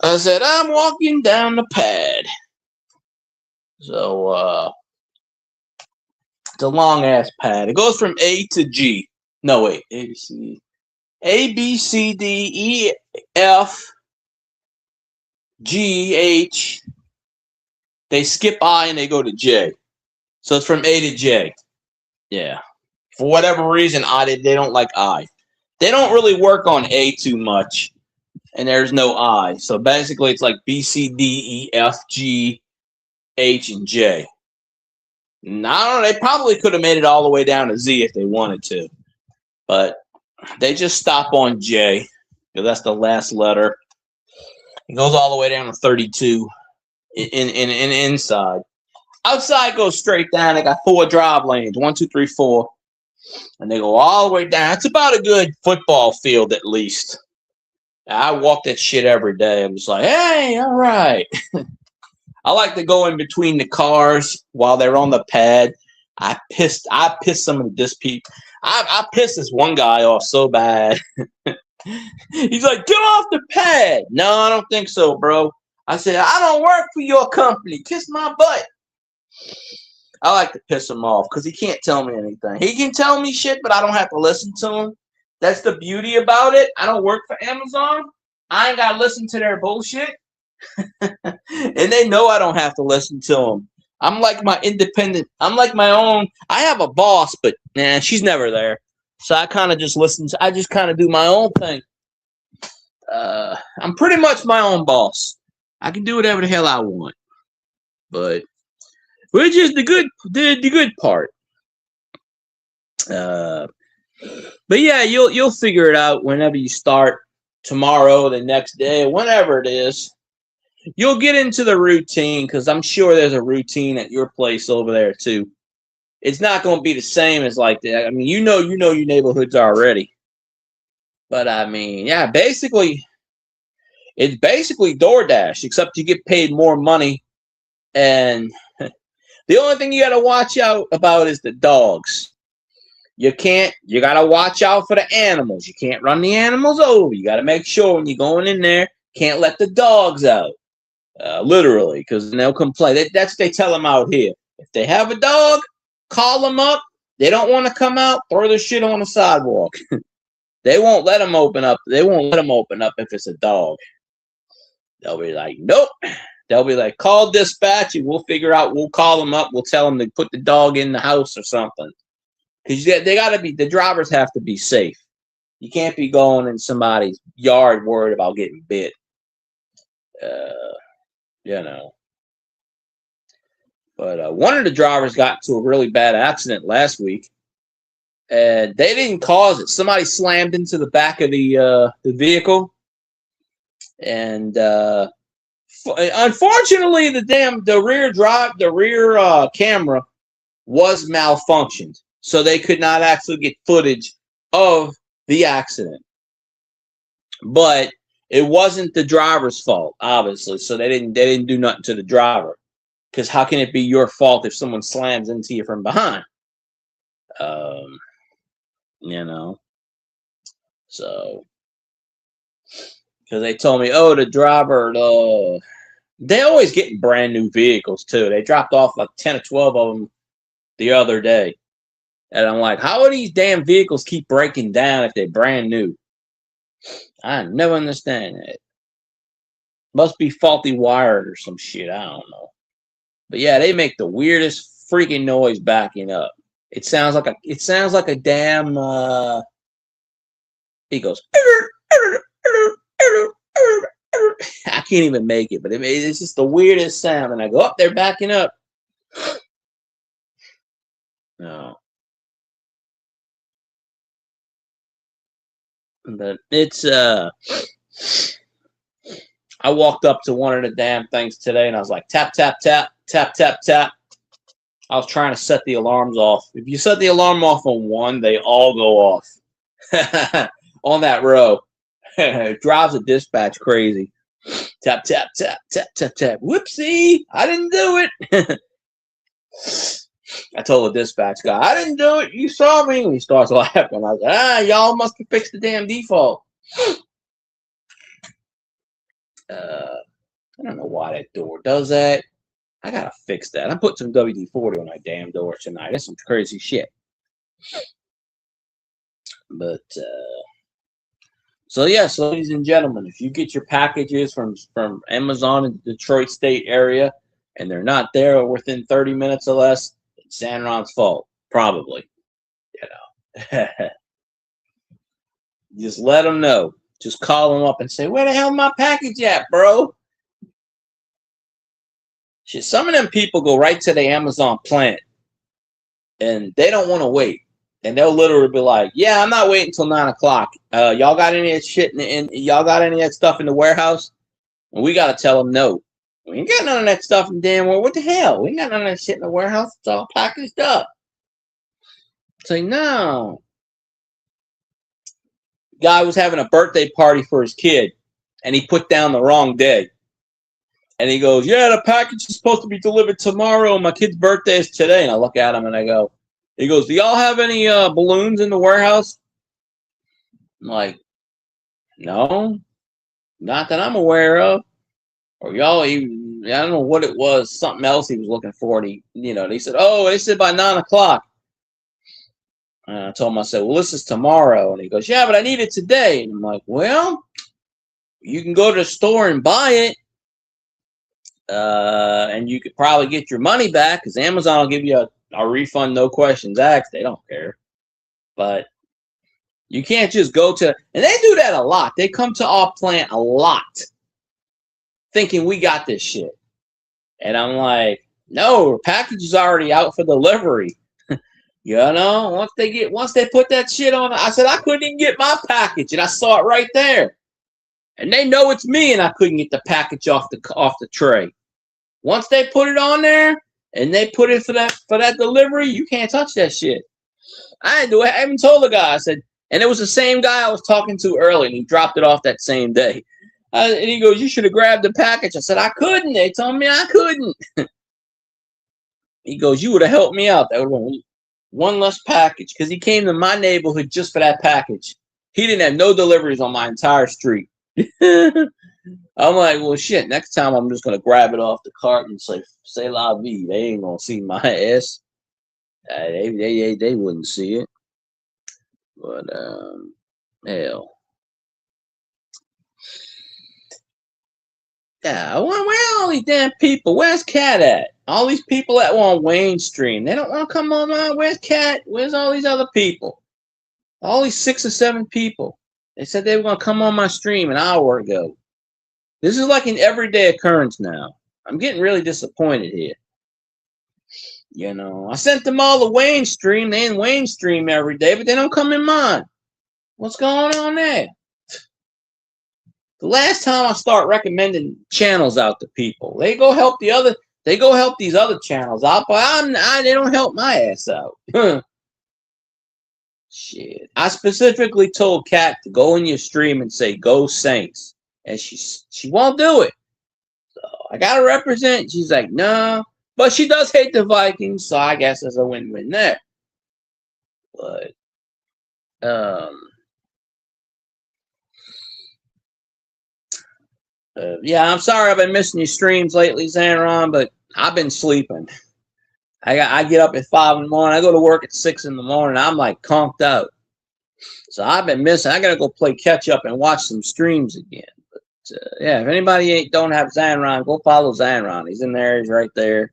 I said, I'm walking down the pad. So it's a long ass pad. It goes from A to G. No wait, A B C D E F G H. They skip I and they go to J. So it's from A to J. Yeah. For whatever reason, they don't like I. They don't really work on A too much, and there's no I. So basically, it's like B C D E F G H and J. No, I don't know. They probably could have made it all the way down to Z if they wanted to, but they just stop on J because that's the last letter. It goes all the way down to 32 in inside. Outside goes straight down. They got 4 drive lanes, 1, 2, 3, 4, and they go all the way down. It's about a good football field at least. I walk that shit every day. I'm just like, hey, all right. I like to go in between the cars while they're on the pad. I pissed some of this people. I pissed this one guy off so bad. He's like, get off the pad. No, I don't think so, bro. I said, I don't work for your company. Kiss my butt. I like to piss him off because he can't tell me anything. He can tell me shit, but I don't have to listen to him. That's the beauty about it. I don't work for Amazon. I ain't got to listen to their bullshit. And they know I don't have to listen to them. I'm like my independent. I'm like my own. I have a boss, but she's never there. So I kind of just listen. I just kind of do my own thing. I'm pretty much my own boss. I can do whatever the hell I want. But which is the good part. But yeah, you'll figure it out whenever you start tomorrow, the next day, whenever it is. You'll get into the routine because I'm sure there's a routine at your place over there too. It's not going to be the same as like that. I mean, you know your neighborhoods already. But I mean, yeah, it's basically DoorDash, except you get paid more money. And the only thing you got to watch out about is the dogs. You got to watch out for the animals. You can't run the animals over. You got to make sure when you're going in there, can't let the dogs out. Literally, because they'll complain. That's what they tell them out here. If they have a dog, call them up. They don't want to come out, throw their shit on the sidewalk. They won't let them open up. They won't let them open up if it's a dog. They'll be like, nope. They'll be like, call dispatch and we'll figure out. We'll call them up. We'll tell them to put the dog in the house or something. Because the drivers have to be safe. You can't be going in somebody's yard worried about getting bit. But one of the drivers got into a really bad accident last week, and they didn't cause it. Somebody slammed into the back of the vehicle, and unfortunately, the rear camera was malfunctioned, so they could not actually get footage of the accident. But it wasn't the driver's fault, obviously. So they didn't do nothing to the driver. Because how can it be your fault if someone slams into you from behind? So because they told me, the driver, they always get brand new vehicles too. They dropped off like 10 or 12 of them the other day. And I'm like, how do these damn vehicles keep breaking down if they're brand new? I never understand that. Must be faulty wired or some shit. I don't know. But yeah, they make the weirdest freaking noise backing up. It sounds like a damn he goes I can't even make it, but it's just the weirdest sound. And I go, they're backing up. No. But it's I walked up to one of the damn things today and I was like, tap, tap, tap, tap, tap, tap. I was trying to set the alarms off. If you set the alarm off on one, they all go off on that row. It drives a dispatch crazy. Tap, tap, tap, tap, tap, tap. Whoopsie, I didn't do it. I told the dispatch guy, I didn't do it. You saw me. And he starts laughing. I was like, y'all must have fixed the damn default. I don't know why that door does that. I gotta fix that. I put some WD-40 on my damn door tonight. That's some crazy shit. But so yes, ladies and gentlemen, if you get your packages from Amazon in the Detroit State area and they're not there or within 30 minutes or less, it's Sanron's fault. Probably. You know. Just let them know. Just call them up and say, where the hell my package at, bro? Shit, some of them people go right to the Amazon plant and they don't want to wait. And they'll literally be like, yeah, I'm not waiting until 9 o'clock. Y'all got any of that shit y'all got any of that stuff in the warehouse? And we got to tell them no. We ain't got none of that stuff in the damn warehouse. What the hell? We ain't got none of that shit in the warehouse. It's all packaged up. Say, no. Guy was having a birthday party for his kid and he put down the wrong day. And he goes, yeah, the package is supposed to be delivered tomorrow. My kid's birthday is today. And I look at him and I go, he goes, do y'all have any balloons in the warehouse? I'm like, no, not that I'm aware of. Or y'all, I don't know what it was, something else he was looking for. And they said, oh, they said by 9 o'clock. And I told him, I said, well, this is tomorrow. And he goes, yeah, but I need it today. And I'm like, well, you can go to the store and buy it. And you could probably get your money back because Amazon will give you a refund, no questions asked. They don't care. But you can't just go to, and they do that a lot. They come to our plant a lot thinking we got this shit. And I'm like, no, the package is already out for delivery. You know, once they put that shit on, I said, I couldn't even get my package and I saw it right there. And they know it's me and I couldn't get the package off the tray. Once they put it on there and they put it for that delivery, you can't touch that shit. I didn't do it. I even told the guy, I said, and it was the same guy I was talking to earlier and he dropped it off that same day. And he goes, you should have grabbed the package. I said, I couldn't. They told me I couldn't. He goes, you would have helped me out. That would have been one less package because he came to my neighborhood just for that package. He didn't have no deliveries on my entire street. I'm like, well, shit. Next time, I'm just gonna grab it off the cart and say la vie. They ain't gonna see my ass. They wouldn't see it. But hell, yeah. Where are all these damn people? Where's Cat at? All these people that were on Wayne Stream. They don't want to come on. Where's Cat? Where's all these other people? All these 6 or 7 people. They said they were going to come on my stream an hour ago. This is like an everyday occurrence now. I'm getting really disappointed here. You know, I sent them all the Wayne stream. They in Wayne stream every day, but they don't come in mine. What's going on there? The last time I start recommending channels out to people, they go help these other channels out, but they don't help my ass out. Shit. I specifically told Kat to go in your stream and say, go Saints. And she won't do it. So I got to represent. She's like, no. But she does hate the Vikings, so I guess there's a win-win there. But, yeah, I'm sorry I've been missing your streams lately, Zanron, but I've been sleeping. I get up at 5 in the morning. I go to work at 6 in the morning. I'm like conked out. So I've been missing. I got to go play catch up and watch some streams again. But yeah, if anybody don't have Zanron, go follow Zanron. He's in there. He's right there.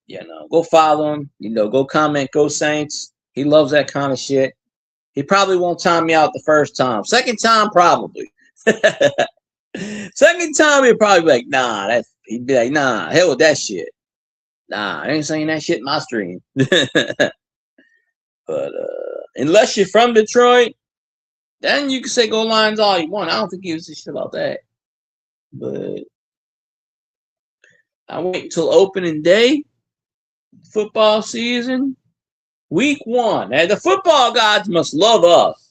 You know, go follow him. You know, go comment. Go Saints. He loves that kind of shit. He probably won't time me out the first time. Second time, probably. Second time, he'd probably be like, nah. He'd be like, nah, hell with that shit. Nah, I ain't saying that shit in my stream. But unless you're from Detroit, then you can say go Lions all you want. I don't think he gives a shit about that. But I wait until opening day, football season, week 1. And the football gods must love us.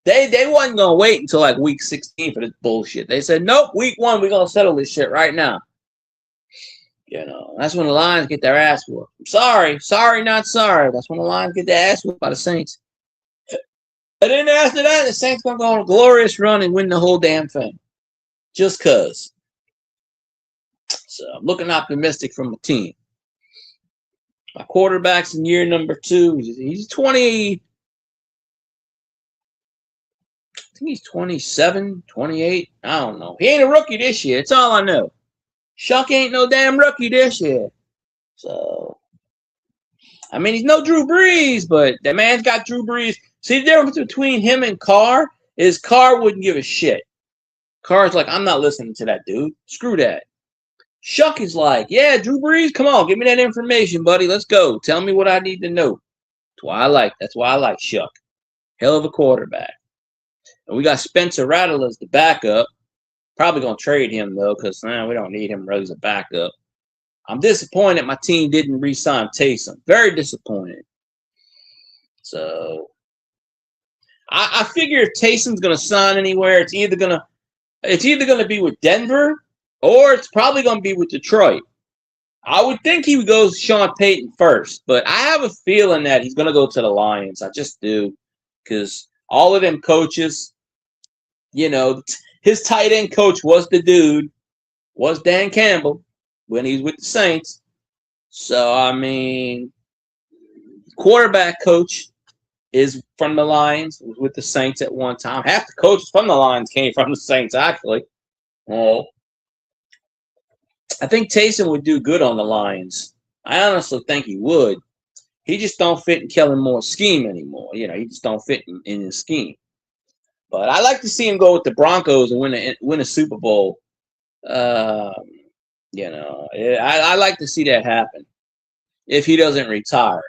They wasn't gonna wait until like week 16 for this bullshit. They said, nope, week 1, we're gonna settle this shit right now. You know, that's when the Lions get their ass whooped. I'm sorry, not sorry. That's when the Lions get their ass whooped by the Saints. And then after that, the Saints gonna go on a glorious run and win the whole damn thing. Just cause. So I'm looking optimistic from the team. My quarterback's in year number 2. He's 20. I think he's 27, 28. I don't know. He ain't a rookie this year. That's all I know. Shuck ain't no damn rookie this year. So, I mean, he's no Drew Brees, but that man's got Drew Brees. See, the difference between him and Carr is Carr wouldn't give a shit. Carr's like, I'm not listening to that dude. Screw that. Shuck is like, yeah, Drew Brees, come on, give me that information, buddy. Let's go. Tell me what I need to know. That's why I like Shuck. Hell of a quarterback. And we got Spencer Rattler as the backup. Probably going to trade him, though, because we don't need him really as a backup. I'm disappointed my team didn't re-sign Taysom. Very disappointed. So, I figure if Taysom's going to sign anywhere, it's either going to be with Denver or it's probably going to be with Detroit. I would think he would go Sean Payton first, but I have a feeling that he's going to go to the Lions. I just do, because all of them coaches, you know, his tight end coach was Dan Campbell when he was with the Saints. So, I mean, quarterback coach is from the Lions, was with the Saints at one time. Half the coaches from the Lions came from the Saints, actually. I think Taysom would do good on the Lions. I honestly think he would. He just don't fit in Kellen Moore's scheme anymore. You know, he just don't fit in his scheme. But I like to see him go with the Broncos and win a Super Bowl. You know, I like to see that happen if he doesn't retire.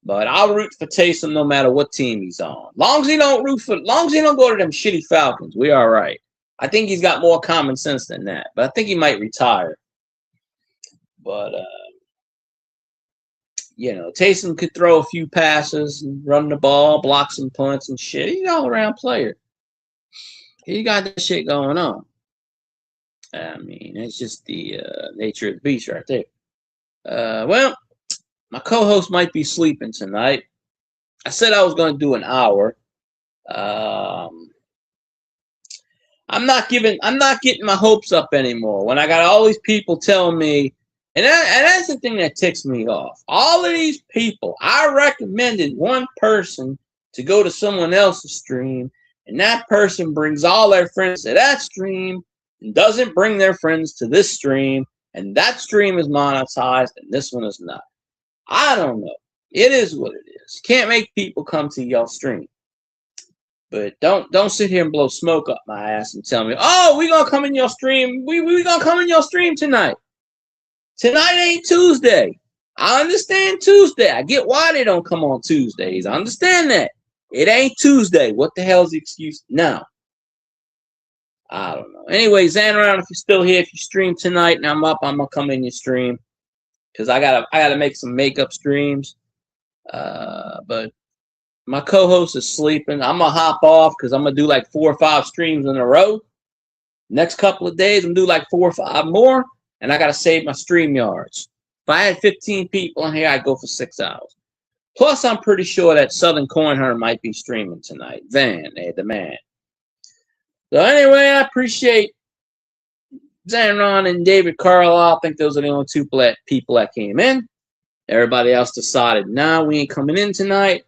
But I'll root for Taysom no matter what team he's on. Long as he don't go to them shitty Falcons, we all right. I think he's got more common sense than that. But I think he might retire. But you know, Taysom could throw a few passes and run the ball, block some punts and shit. He's an all-around player. He got that shit going on. I mean, it's just the nature of the beast right there. Well, my co-host might be sleeping tonight. I said I was going to do an hour. I'm not getting my hopes up anymore. When I got all these people telling me, and that's the thing that ticks me off. All of these people, I recommended one person to go to someone else's stream, and that person brings all their friends to that stream and doesn't bring their friends to this stream, and that stream is monetized and this one is not. I don't know. It is what it is. Can't make people come to your stream. But don't sit here and blow smoke up my ass and tell me, oh, we gonna come in your stream. We gonna come in your stream tonight. Tonight ain't Tuesday. I understand Tuesday. I get why they don't come on Tuesdays. I understand that. It ain't Tuesday. What the hell's the excuse now? I don't know. Anyway, Xanaround, if you're still here, if you stream tonight and I'm up, I'm gonna come in your stream. Because I gotta make some makeup streams. But my co-host is sleeping. I'm gonna hop off because I'm gonna do like 4 or 5 streams in a row. Next couple of days, I'm gonna do like 4 or 5 more, and I gotta save my StreamYards. If I had 15 people in here, I'd go for 6 hours. Plus, I'm pretty sure that Southern Coin Hunter might be streaming tonight. The man. So anyway, I appreciate Xanron and David Carlisle. I think those are the only 2 people that came in. Everybody else decided, nah, we ain't coming in tonight.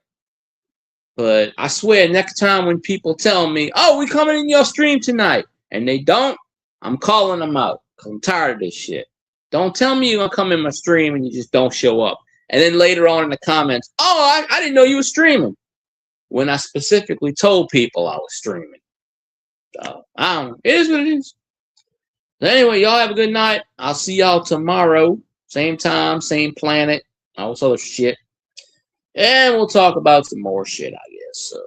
But I swear, next time when people tell me, oh, we coming in your stream tonight, and they don't, I'm calling them out because I'm tired of this shit. Don't tell me you're going to come in my stream and you just don't show up. And then later on in the comments, oh, I didn't know you were streaming. When I specifically told people I was streaming. So, I don't know. It is what it is. So anyway, y'all have a good night. I'll see y'all tomorrow. Same time, same planet, all this other shit. And we'll talk about some more shit, I guess. So,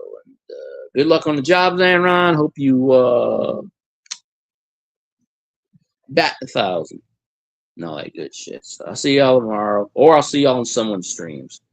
good luck on the job, Ron. Hope you bat 1,000 and all that good shit. So I'll see y'all tomorrow, or I'll see y'all on someone's streams.